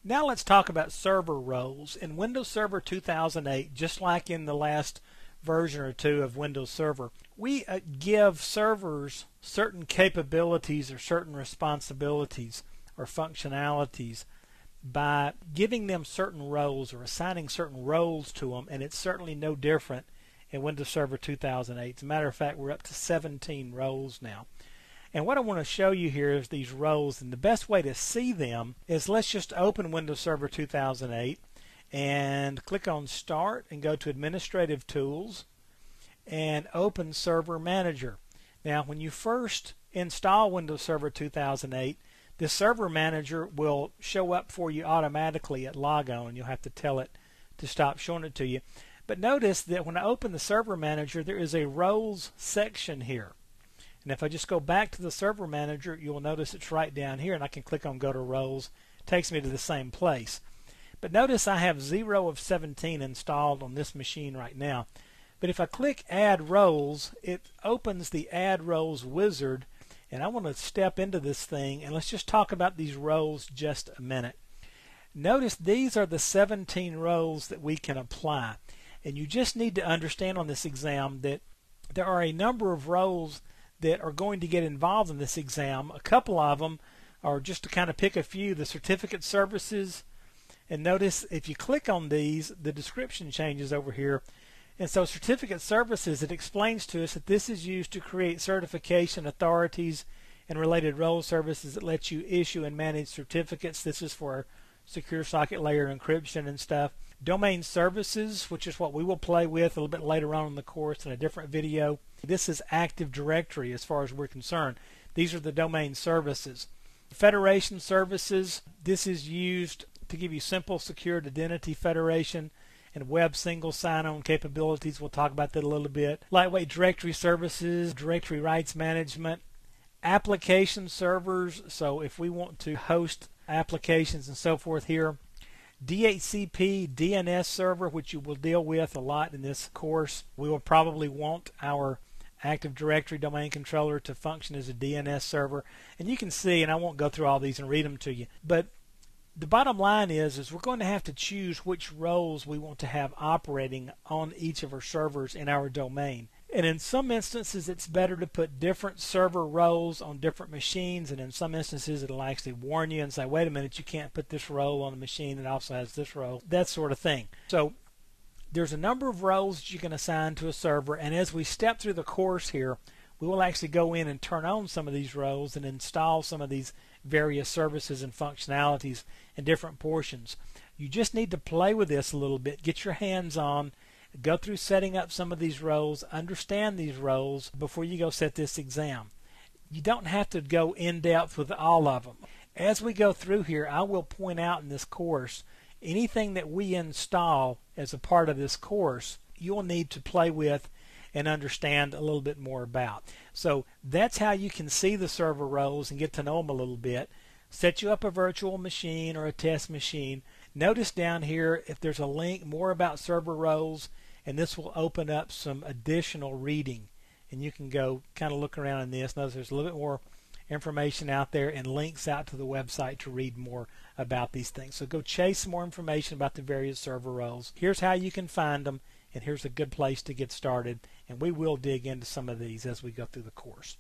Now let's talk about server roles. In Windows Server 2008, just like in the last version or two of Windows Server, we give servers certain capabilities or certain responsibilities or functionalities by giving them certain roles or assigning certain roles to them, and it's certainly no different in Windows Server 2008. As a matter of fact, we're up to 17 roles now. And what I want to show you here is these roles, and the best way to see them is let's just open Windows Server 2008 and click on Start and go to Administrative Tools and open Server Manager. Now when you first install Windows Server 2008, the Server Manager will show up for you automatically at logon, and you'll have to tell it to stop showing it to you. But notice that when I open the Server Manager, there is a Roles section here. And if I just go back to the Server Manager, you'll notice it's right down here, and I can click on Go to Roles. It takes me to the same place. But notice I have 0 of 17 installed on this machine right now. But if I click Add Roles, it opens the Add Roles wizard, and I want to step into this thing, and let's just talk about these roles just a minute. Notice these are the 17 roles that we can apply. And you just need to understand on this exam that there are a number of roles that are going to get involved in this exam. A couple of them are, just to kind of pick a few, the certificate services. And notice if you click on these, the description changes over here. And so certificate services, it explains to us that this is used to create certification authorities and related role services that let you issue and manage certificates. This is for secure socket layer encryption and stuff. Domain services, which is what we will play with a little bit later on in the course in a different video. This is Active Directory as far as we're concerned. These are the domain services. Federation services, this is used to give you simple secured identity federation and web single sign-on capabilities. We'll talk about that a little bit. Lightweight directory services, directory rights management, application servers, so if we want to host applications and so forth here. DHCP DNS server, which you will deal with a lot in this course. We will probably want our Active Directory domain controller to function as a DNS server. And you can see, and I won't go through all these and read them to you, but the bottom line is we're going to have to choose which roles we want to have operating on each of our servers in our domain. And in some instances, it's better to put different server roles on different machines, and in some instances, it'll actually warn you and say, wait a minute, you can't put this role on a machine that also has this role, that sort of thing. So there's a number of roles that you can assign to a server, and as we step through the course here, we will actually go in and turn on some of these roles and install some of these various services and functionalities in different portions. You just need to play with this a little bit, get your hands on, go through setting up some of these roles, understand these roles before you go set this exam. You don't have to go in depth with all of them. As we go through here, I will point out in this course anything that we install as a part of this course you'll need to play with and understand a little bit more about. So that's how you can see the server roles and get to know them a little bit. Set you up a virtual machine or a test machine. Notice down here if there's a link more about server roles, and this will open up some additional reading, and you can go kind of look around in this. Notice there's a little bit more information out there and links out to the website to read more about these things. So go chase some more information about the various server roles. Here's how you can find them, and here's a good place to get started, and we will dig into some of these as we go through the course.